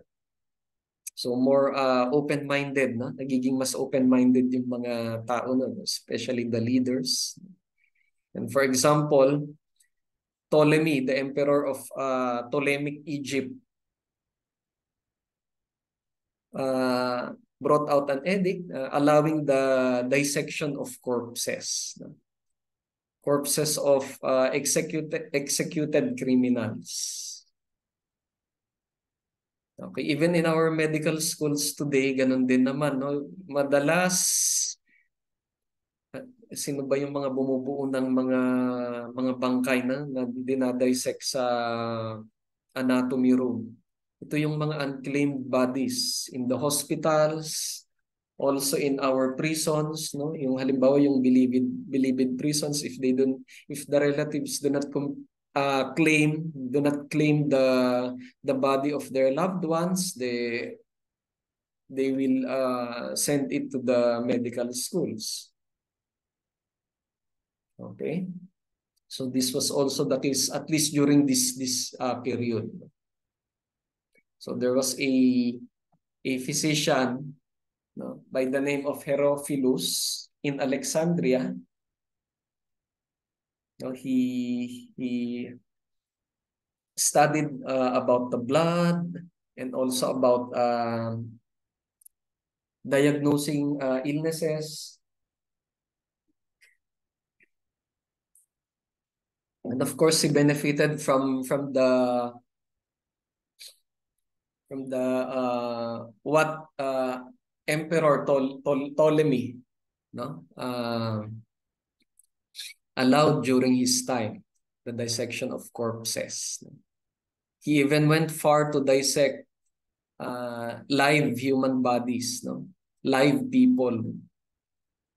So, more open-minded. No? Nagiging mas open-minded yung mga tao no? Especially the leaders. And for example, Ptolemy, the emperor of Ptolemaic Egypt, brought out an edict allowing the dissection of corpses. No? Corpses of executed criminals. Okay, even in our medical schools today, ganun din naman, no? Madalas, sino ba yung mga bumubuo ng mga bangkay na dinadissect sa anatomy room? Ito yung mga unclaimed bodies in the hospitals, also in our prisons, no, yung halimbawa yung believed prisons, if the relatives do not claim the body of their loved ones, they will send it to the medical schools. Okay, so this was also the case at least during this period. So there was a physician, no, by the name of Herophilus in Alexandria. No, he studied about the blood and also about diagnosing illnesses. And of course, he benefited from the what Emperor Ptolemy, no, allowed during his time, the dissection of corpses. He even went far to dissect live human bodies, no, live people,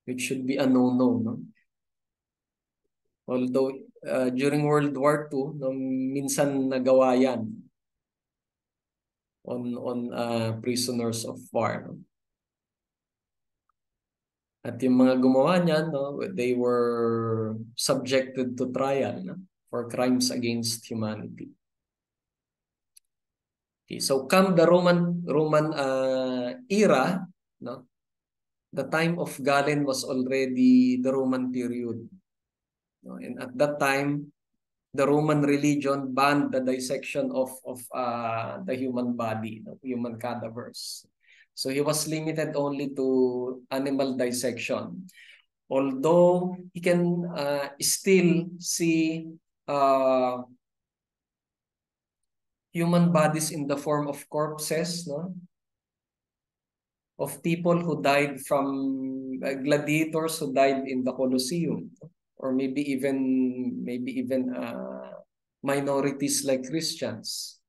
which should be a no-no, no. Although during World War II, no, minsan nagawa yan on prisoners of war. No? At yung mga gumawa niyan, no, they were subjected to trial, no, for crimes against humanity. Okay, so come the Roman era, no, the time of Galen was already the Roman period. No? And at that time, the Roman religion banned the dissection of the human body, no? Human cadavers. So he was limited only to animal dissection. Although he can still see human bodies in the form of corpses, no? Of people who died from gladiators who died in the Colosseum, or maybe even minorities like Christians.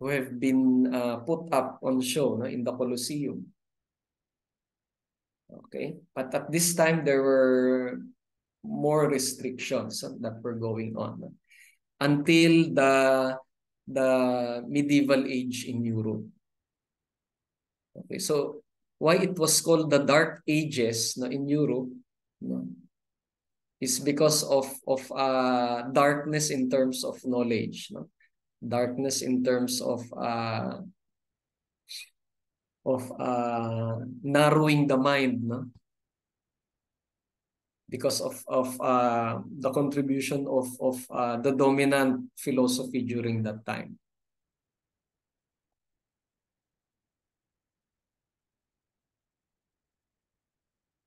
who have been put up on show, no, in the Colosseum. Okay, but at this time there were more restrictions that were going on until the medieval age in Europe. Okay, so why it was called the Dark Ages, no, in Europe, no, is because of darkness in terms of knowledge, no? Darkness in terms of narrowing the mind, no? Because of the contribution of the dominant philosophy during that time.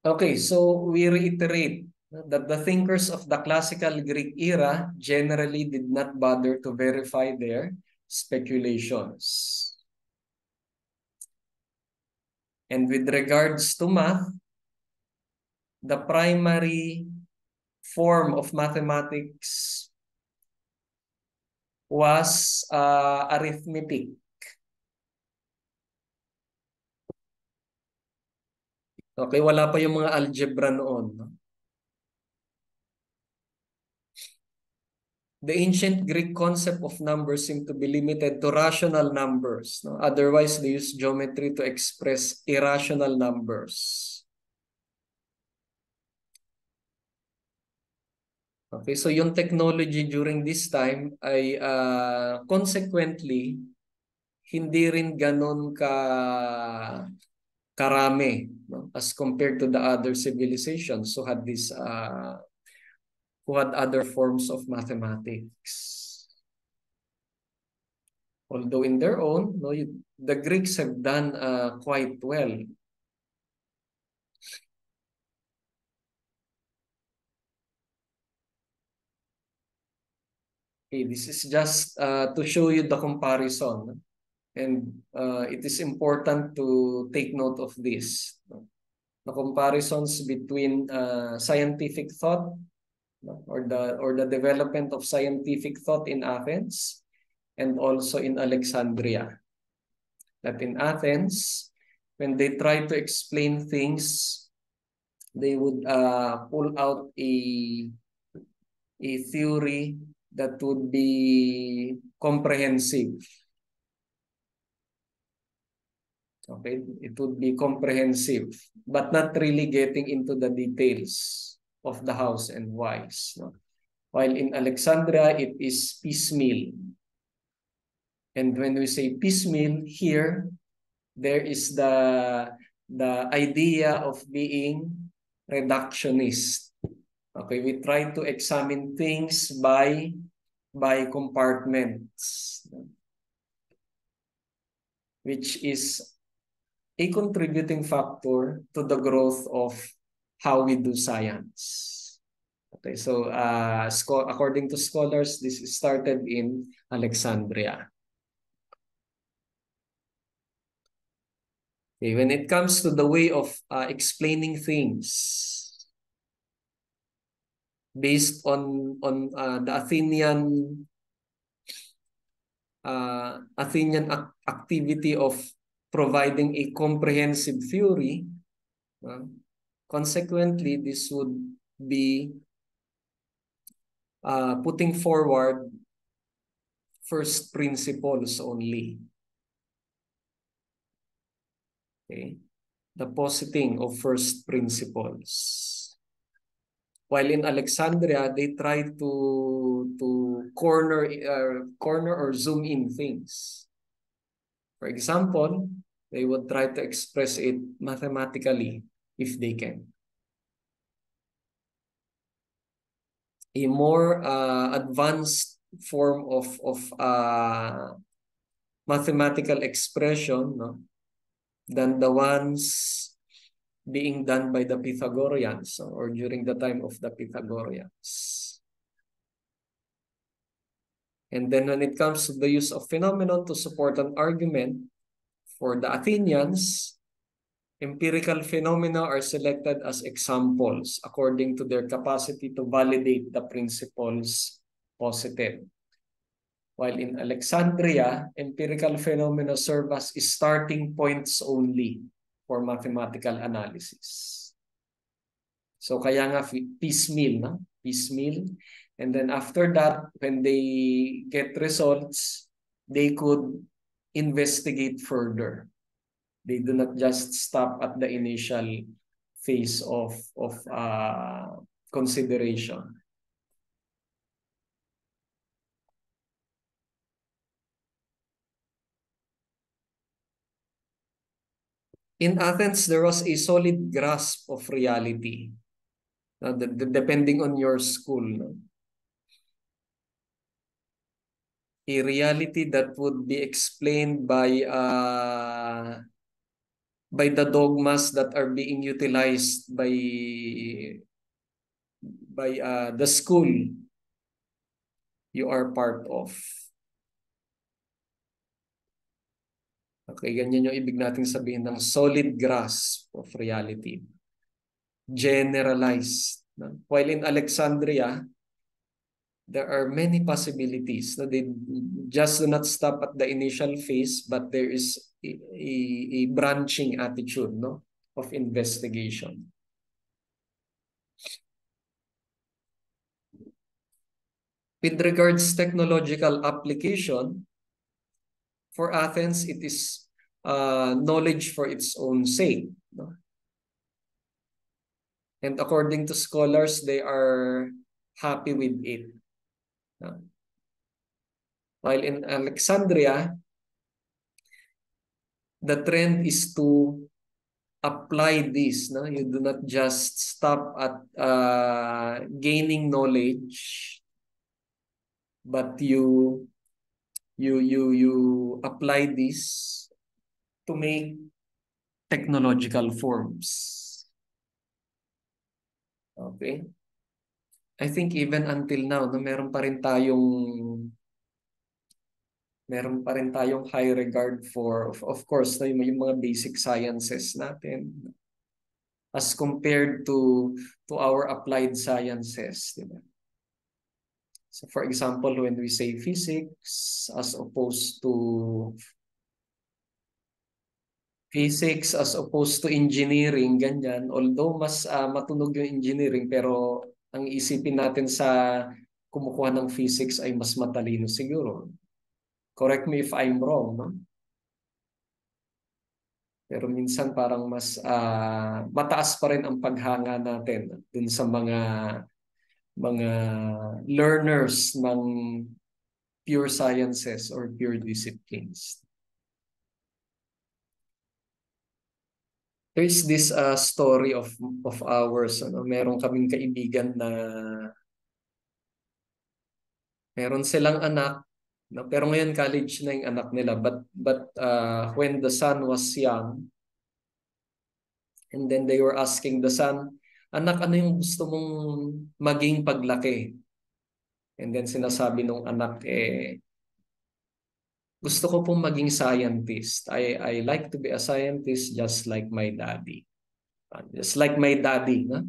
Okay, so we reiterate that the thinkers of the classical Greek era generally did not bother to verify their speculations. And with regards to math, the primary form of mathematics was arithmetic. Okay, wala pa yung mga algebra noon, no? The ancient Greek concept of numbers seemed to be limited to rational numbers, no? Otherwise, they used geometry to express irrational numbers. Okay, so yung technology during this time ay consequently hindi rin ganun karami, no? As compared to the other civilizations who had other forms of mathematics. Although in their own, no, the Greeks have done quite well. Okay, this is just to show you the comparison. And it is important to take note of this. The comparisons between scientific thought, or the development of scientific thought in Athens and also in Alexandria. That in Athens, when they try to explain things, they would pull out a theory that would be comprehensive. Okay, it would be comprehensive, but not really getting into the details of the hows and whys, no? While in Alexandria, it is piecemeal. And when we say piecemeal here, there is the idea of being reductionist. Okay, we try to examine things by compartments, which is a contributing factor to the growth of how we do science. Okay, so according to scholars, this started in Alexandria. Okay, when it comes to the way of explaining things based on the Athenian activity of providing a comprehensive theory, consequently, this would be putting forward first principles only. Okay, the positing of first principles. While in Alexandria, they try to corner or zoom in things. For example, they would try to express it mathematically if they can. A more advanced form of mathematical expression, no, than the ones being done by the Pythagoreans or during the time of the Pythagoreans. And then when it comes to the use of phenomenon to support an argument, for the Athenians, empirical phenomena are selected as examples according to their capacity to validate the principles posited. While in Alexandria, empirical phenomena serve as starting points only for mathematical analysis. So kaya nga piecemeal, no? Piecemeal. And then after that, when they get results, they could investigate further. They do not just stop at the initial phase of consideration. In Athens, there was a solid grasp of reality, depending on your school. No? A reality that would be explained by the dogmas that are being utilized by the school you are part of. Okay, ganyan yung ibig nating sabihin ng solid grasp of reality. Generalized. While in Alexandria, there are many possibilities. They just do not stop at the initial phase, but there is a branching attitude, no, of investigation. With regards technological application, for Athens, it is knowledge for its own sake. No? And according to scholars, they are happy with it. No? While in Alexandria, the trend is to apply this. No? You do not just stop at gaining knowledge, but you apply this to make technological forms. Okay? I think even until now, no, meron pa rin tayong high regard for, of course, no, yung mga basic sciences natin as compared to our applied sciences. Diba? So for example, when we say physics as opposed to engineering, ganyan. Although mas matunog yung engineering, pero ang isipin natin sa kumukuha ng physics ay mas matalino siguro. Correct me if I'm wrong, no? Pero minsan parang mas mataas pa rin ang paghanga natin dun sa mga learners ng pure sciences or pure disciplines. There's this story of ours. Meron kaming kaibigan na meron silang anak, no? Pero ngayon college na yung anak nila. But when the son was young, and then they were asking the son, anak, ano yung gusto mong maging paglaki? And then sinasabi nung anak, gusto ko pong maging scientist. I like to be a scientist just like my daddy. Just like my daddy, no?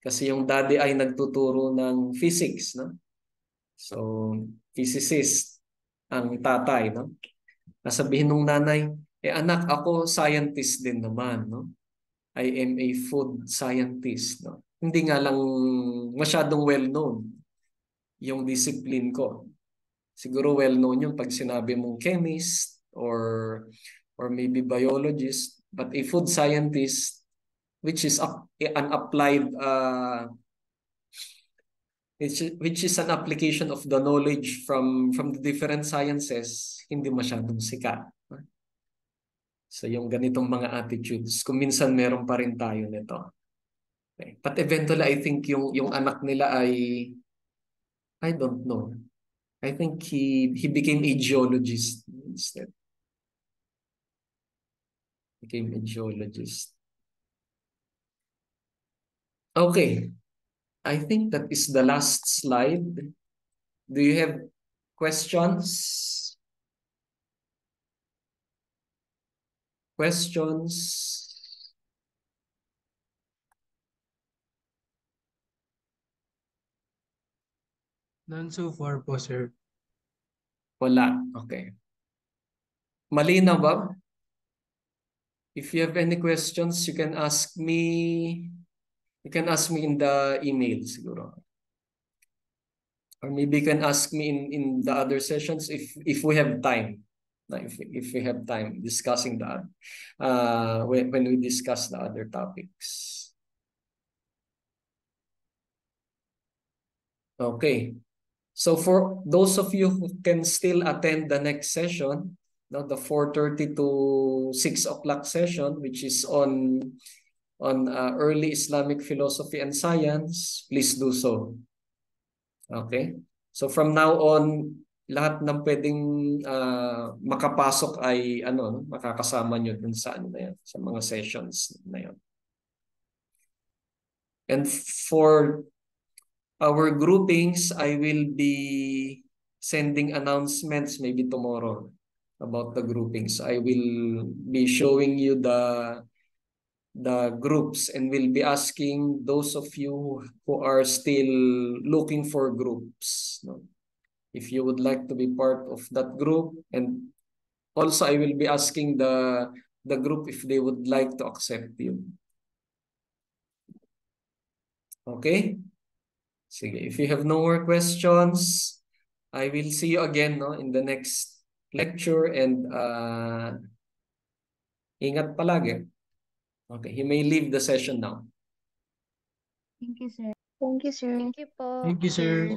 Kasi yung daddy ay nagtuturo ng physics, no? So, physicist ang tatay, no? Nasabihin nung nanay, anak, ako scientist din naman, no? I am a food scientist, no? Hindi nga lang masyadong well-known yung discipline ko. Siguro well-known yung pag sinabi mong chemist or maybe biologist, but a food scientist which is an applied which is an application of the knowledge from the different sciences, hindi masyadong sikat. So yung ganitong mga attitudes, kung minsan meron pa rin tayo nito. Okay. But eventually, I think yung anak nila ay, I don't know. I think he became a geologist instead. Became a geologist. Okay. I think that is the last slide. Do you have questions? Questions? None so far po, sir. Wala. Okay. Malinaw ba? If you have any questions, you can ask me. You can ask me in the email siguro. Or maybe you can ask me in the other sessions if we have time. If we have time discussing that when we discuss the other topics. Okay. So for those of you who can still attend the next session, no, the 4:30 to 6 o'clock session, which is on early Islamic philosophy and science, please do so. Okay? So from now on, lahat ng pwedeng makapasok ay makakasama nyo dun sa na yan, sa mga sessions na yan. And for our groupings, I will be sending announcements maybe tomorrow about the groupings. I will be showing you the groups and will be asking those of you who are still looking for groups, no? If you would like to be part of that group, and also I will be asking the group if they would like to accept you. Okay? Sige, if you have no more questions, I will see you again, no, in the next lecture, and ingat palagi. Okay, you may leave the session now. Thank you, sir. Thank you, sir. Thank you po. Thank you, sir.